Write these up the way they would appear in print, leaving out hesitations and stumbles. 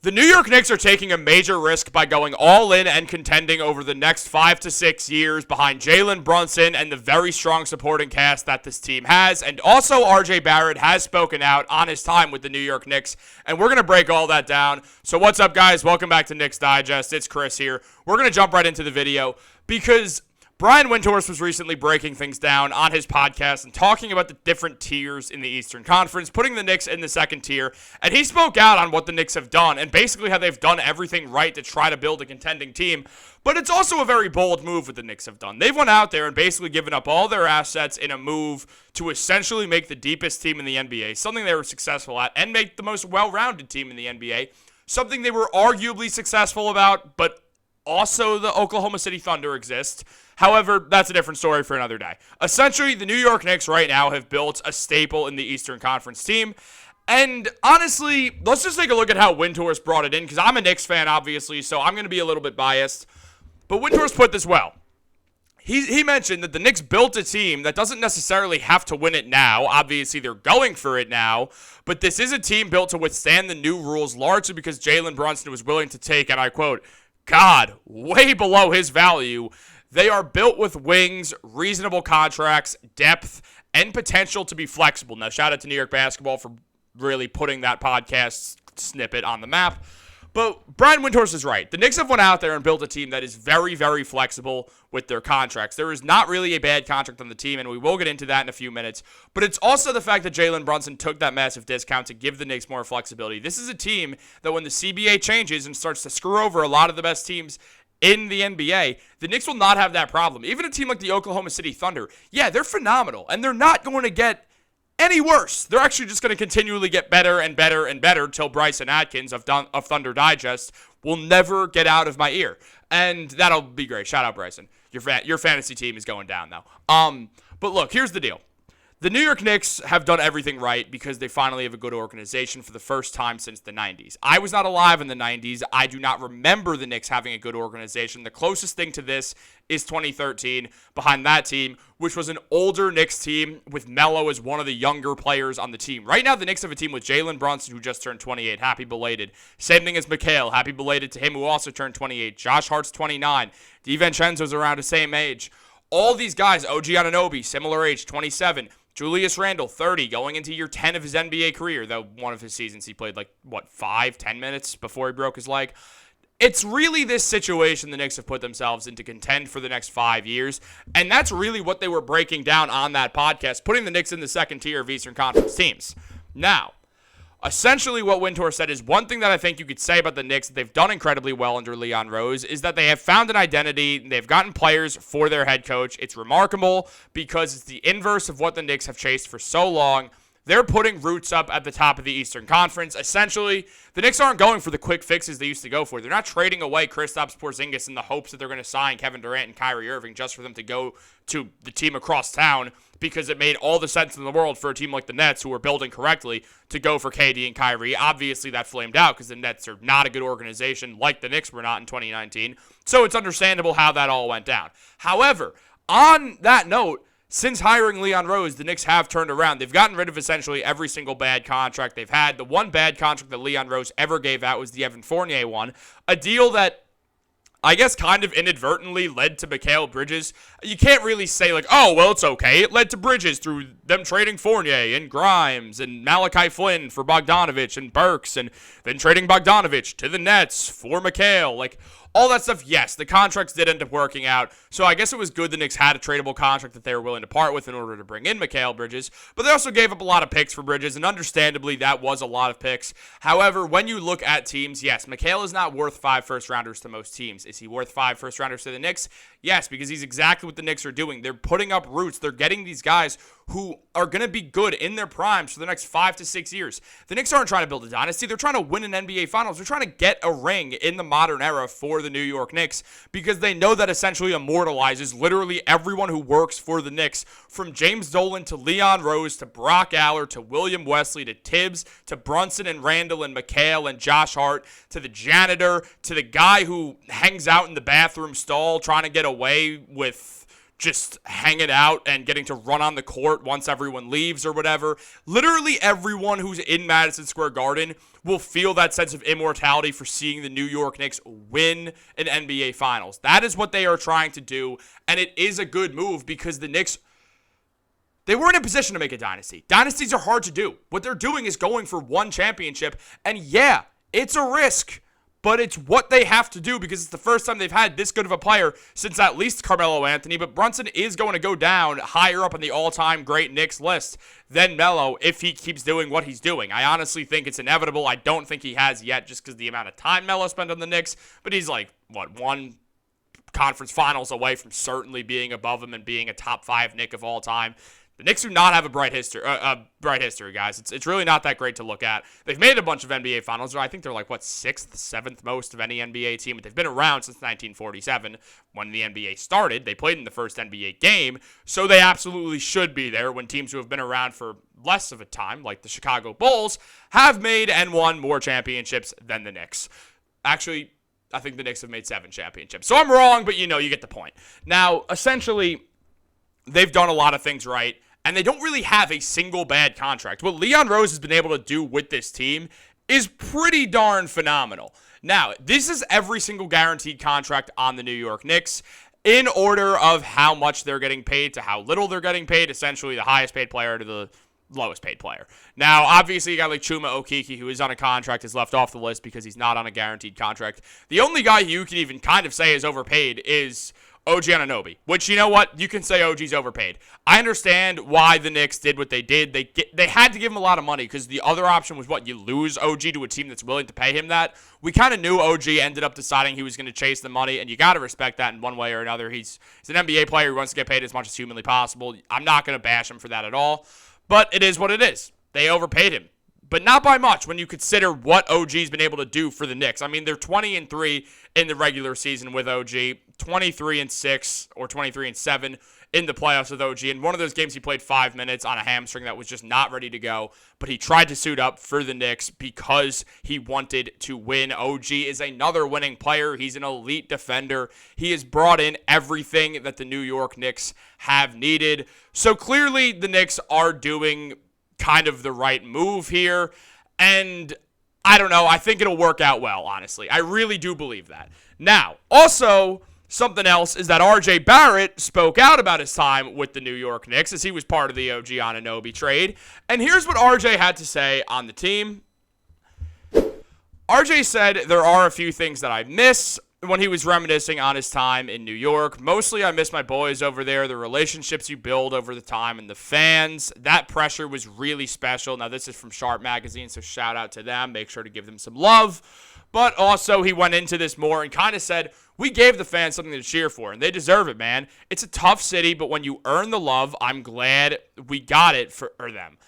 The New York Knicks are taking a major risk by going all in and contending over the next 5 to 6 years behind Jalen Brunson and the very strong supporting cast that this team has. And also RJ Barrett has spoken out on his time with the New York Knicks, and we're going to break all that down. So what's up, guys? Welcome back to Knicks Digest. It's Chris here. We're going to jump right into the video because Brian Windhorst was recently breaking things down on his podcast and talking about the different tiers in the Eastern Conference, putting the Knicks in the second tier, and he spoke out on what the Knicks have done and basically how they've done everything right to try to build a contending team. But it's also a very bold move what the Knicks have done. They've went out there and basically given up all their assets in a move to essentially make the deepest team in the NBA, something they were successful at, and make the most well-rounded team in the NBA, something they were arguably successful about, but also the Oklahoma City Thunder exist. However, that's a different story for another day. Essentially, the New York Knicks right now have built a staple in the Eastern Conference team. And honestly, let's just take a look at how Windhorst brought it in, because I'm a Knicks fan, obviously, so I'm going to be a little bit biased. But Windhorst put this well. He mentioned that the Knicks built a team that doesn't necessarily have to win it now. Obviously, they're going for it now. But this is a team built to withstand the new rules, largely because Jalen Brunson was willing to take, and I quote, God, way below his value. They are built with wings, reasonable contracts, depth, and potential to be flexible. Now, shout out to New York basketball for really putting that podcast snippet on the map. But Brian Windhorst is right. The Knicks have went out there and built a team that is very, very flexible with their contracts. There is not really a bad contract on the team, and we will get into that in a few minutes. But it's also the fact that Jalen Brunson took that massive discount to give the Knicks more flexibility. This is a team that when the CBA changes and starts to screw over a lot of the best teams in the NBA, the Knicks will not have that problem. Even a team like the Oklahoma City Thunder, yeah, they're phenomenal, and they're not going to get any worse. They're actually just going to continually get better and better and better till Bryson Atkins of Thunder Digest will never get out of my ear. And that'll be great. Shout out, Bryson. Your fantasy team is going down, though. But look, here's the deal. The New York Knicks have done everything right because they finally have a good organization for the first time since the 90s. I was not alive in the 90s. I do not remember the Knicks having a good organization. The closest thing to this is 2013 behind that team, which was an older Knicks team with Melo as one of the younger players on the team. Right now, the Knicks have a team with Jalen Brunson, who just turned 28. Happy belated. Same thing as McHale. Happy belated to him, who also turned 28. Josh Hart's 29. DiVincenzo's around the same age. All these guys, OG Anunoby, similar age, 27. Julius Randle, 30, going into year 10 of his NBA career, though one of his seasons he played 5-10 minutes before he broke his leg. It's really this situation the Knicks have put themselves in to contend for the next 5 years, and that's really what they were breaking down on that podcast, putting the Knicks in the second tier of Eastern Conference teams. Now, essentially what Windhorst said is one thing that I think you could say about the Knicks that they've done incredibly well under Leon Rose is that they have found an identity. They've gotten players for their head coach. It's remarkable because it's the inverse of what the Knicks have chased for so long. They're putting roots up at the top of the Eastern Conference. Essentially, the Knicks aren't going for the quick fixes they used to go for. They're not trading away Kristaps Porzingis in the hopes that they're going to sign Kevin Durant and Kyrie Irving just for them to go to the team across town because it made all the sense in the world for a team like the Nets, who were building correctly, to go for KD and Kyrie. Obviously, that flamed out because the Nets are not a good organization like the Knicks were not in 2019. So it's understandable how that all went down. However, on that note, since hiring Leon Rose, the Knicks have turned around. They've gotten rid of essentially every single bad contract they've had. The one bad contract that Leon Rose ever gave out was the Evan Fournier one, a deal that I guess kind of inadvertently led to Mikal Bridges. You can't really say oh, well, it's okay. It led to Bridges through them trading Fournier and Grimes and Malachi Flynn for Bogdanovich and Burks and then trading Bogdanovich to the Nets for Mikal. All that stuff, yes, the contracts did end up working out, so I guess it was good the Knicks had a tradable contract that they were willing to part with in order to bring in Mikal Bridges, but they also gave up a lot of picks for Bridges, and understandably, that was a lot of picks. However, when you look at teams, yes, Mikal is not worth 5 first-rounders to most teams. Is he worth 5 first-rounders to the Knicks? Yes, because he's exactly what the Knicks are doing. They're putting up roots. They're getting these guys who are going to be good in their primes for the next 5 to 6 years. The Knicks aren't trying to build a dynasty. They're trying to win an NBA Finals. They're trying to get a ring in the modern era for the New York Knicks because they know that essentially immortalizes literally everyone who works for the Knicks, from James Dolan to Leon Rose to Brock Aller to William Wesley to Tibbs to Brunson and Randall and McHale and Josh Hart to the janitor to the guy who hangs out in the bathroom stall trying to get away with just hanging out and getting to run on the court once everyone leaves or whatever. Literally everyone who's in Madison Square Garden will feel that sense of immortality for seeing the New York Knicks win an NBA Finals. That is what they are trying to do, and it is a good move because the Knicks, they were in a position to make a dynasty. Dynasties are hard to do. What they're doing is going for one championship, and yeah, it's a risk. But it's what they have to do because it's the first time they've had this good of a player since at least Carmelo Anthony. But Brunson is going to go down higher up on the all-time great Knicks list than Melo if he keeps doing what he's doing. I honestly think it's inevitable. I don't think he has yet just because the amount of time Melo spent on the Knicks. But he's like, one conference finals away from certainly being above him and being a top 5 Knick of all time. The Knicks do not have a bright history, guys. It's really not that great to look at. They've made a bunch of NBA Finals. I think they're like, 6th, 7th most of any NBA team. But they've been around since 1947 when the NBA started. They played in the first NBA game, so they absolutely should be there when teams who have been around for less of a time, like the Chicago Bulls, have made and won more championships than the Knicks. Actually, I think the Knicks have made 7 championships. So I'm wrong, but you get the point. Now, essentially, they've done a lot of things right. And they don't really have a single bad contract. What Leon Rose has been able to do with this team is pretty darn phenomenal. Now, this is every single guaranteed contract on the New York Knicks in order of how much they're getting paid to how little they're getting paid, essentially the highest paid player to the lowest paid player. Now, obviously, you got like Chuma Okeke, who is on a contract, is left off the list because he's not on a guaranteed contract. The only guy you can even kind of say is overpaid is OG Anunoby, which, you know what? You can say OG's overpaid. I understand why the Knicks did what they did. They had to give him a lot of money because the other option was you lose OG to a team that's willing to pay him that. We kind of knew OG ended up deciding he was going to chase the money, and you got to respect that in one way or another. He's an NBA player who wants to get paid as much as humanly possible. I'm not going to bash him for that at all, but it is what it is. They overpaid him. But not by much when you consider what OG's been able to do for the Knicks. I mean, they're 20-3 in the regular season with OG, 23-6 or 23-7 in the playoffs with OG. In one of those games, he played 5 minutes on a hamstring that was just not ready to go. But he tried to suit up for the Knicks because he wanted to win. OG is another winning player. He's an elite defender. He has brought in everything that the New York Knicks have needed. So clearly, the Knicks are doing kind of the right move here, and I don't know, I think it'll work out well, honestly. I really do believe that. Now, also, something else is that RJ Barrett spoke out about his time with the New York Knicks as he was part of the OG Anunoby trade, and here's what RJ had to say on the team. RJ said, "There are a few things that I miss," when he was reminiscing on his time in New York. "Mostly I miss my boys over there, the relationships you build over the time, and the fans. That pressure was really special." Now, this is from Sharp Magazine, so shout out to them. Make sure to give them some love. But also, he went into this more and kind of said, "We gave the fans something to cheer for, and they deserve it, man. It's a tough city, but when you earn the love, I'm glad we got it for them.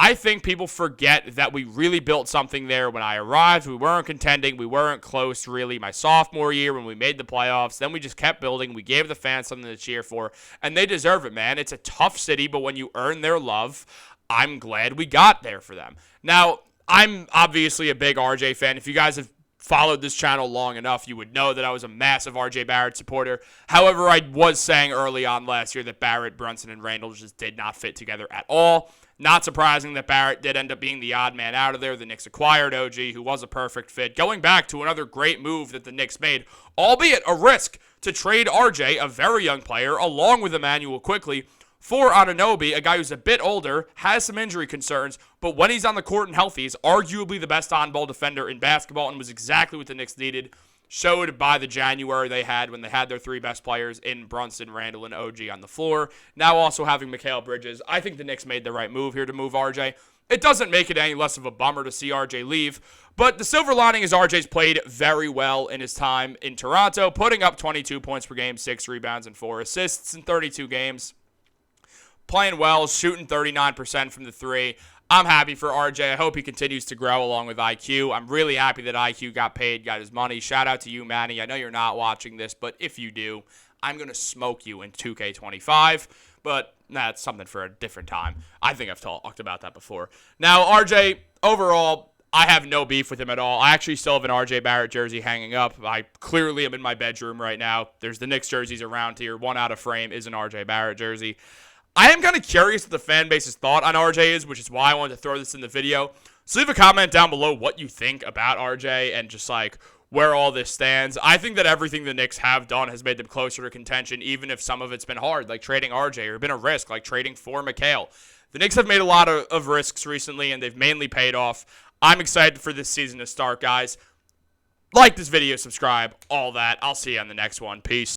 I think people forget that we really built something there when I arrived. We weren't contending. We weren't close, really, my sophomore year when we made the playoffs. Then we just kept building. We gave the fans something to cheer for, and they deserve it, man. It's a tough city, but when you earn their love, I'm glad we got there for them." Now, I'm obviously a big RJ fan. If you guys have followed this channel long enough, you would know that I was a massive RJ Barrett supporter. However, I was saying early on last year that Barrett, Brunson, and Randall just did not fit together at all. Not surprising that Barrett did end up being the odd man out of there. The Knicks acquired OG, who was a perfect fit. Going back to another great move that the Knicks made, albeit a risk to trade RJ, a very young player, along with Emmanuel Quickley, for Anunoby, a guy who's a bit older, has some injury concerns, but when he's on the court and healthy, is arguably the best on-ball defender in basketball and was exactly what the Knicks needed, showed by the January they had when they had their 3 best players in Brunson, Randall, and OG on the floor. Now also having Mikal Bridges. I think the Knicks made the right move here to move RJ. It doesn't make it any less of a bummer to see RJ leave, but the silver lining is RJ's played very well in his time in Toronto, putting up 22 points per game, 6 rebounds, and 4 assists in 32 games. Playing well, shooting 39% from the 3. I'm happy for RJ. I hope he continues to grow along with IQ. I'm really happy that IQ got paid, got his money. Shout out to you, Manny. I know you're not watching this, but if you do, I'm going to smoke you in 2K25. But that's something for a different time. I think I've talked about that before. Now, RJ, overall, I have no beef with him at all. I actually still have an RJ Barrett jersey hanging up. I clearly am in my bedroom right now. There's the Knicks jerseys around here. One out of frame is an RJ Barrett jersey. I am kind of curious what the fan base's thought on RJ is, which is why I wanted to throw this in the video. So leave a comment down below what you think about RJ and just like where all this stands. I think that everything the Knicks have done has made them closer to contention, even if some of it's been hard, like trading RJ, or been a risk, like trading for McHale. The Knicks have made a lot of risks recently, and they've mainly paid off. I'm excited for this season to start, guys. Like this video, subscribe, all that. I'll see you on the next one. Peace.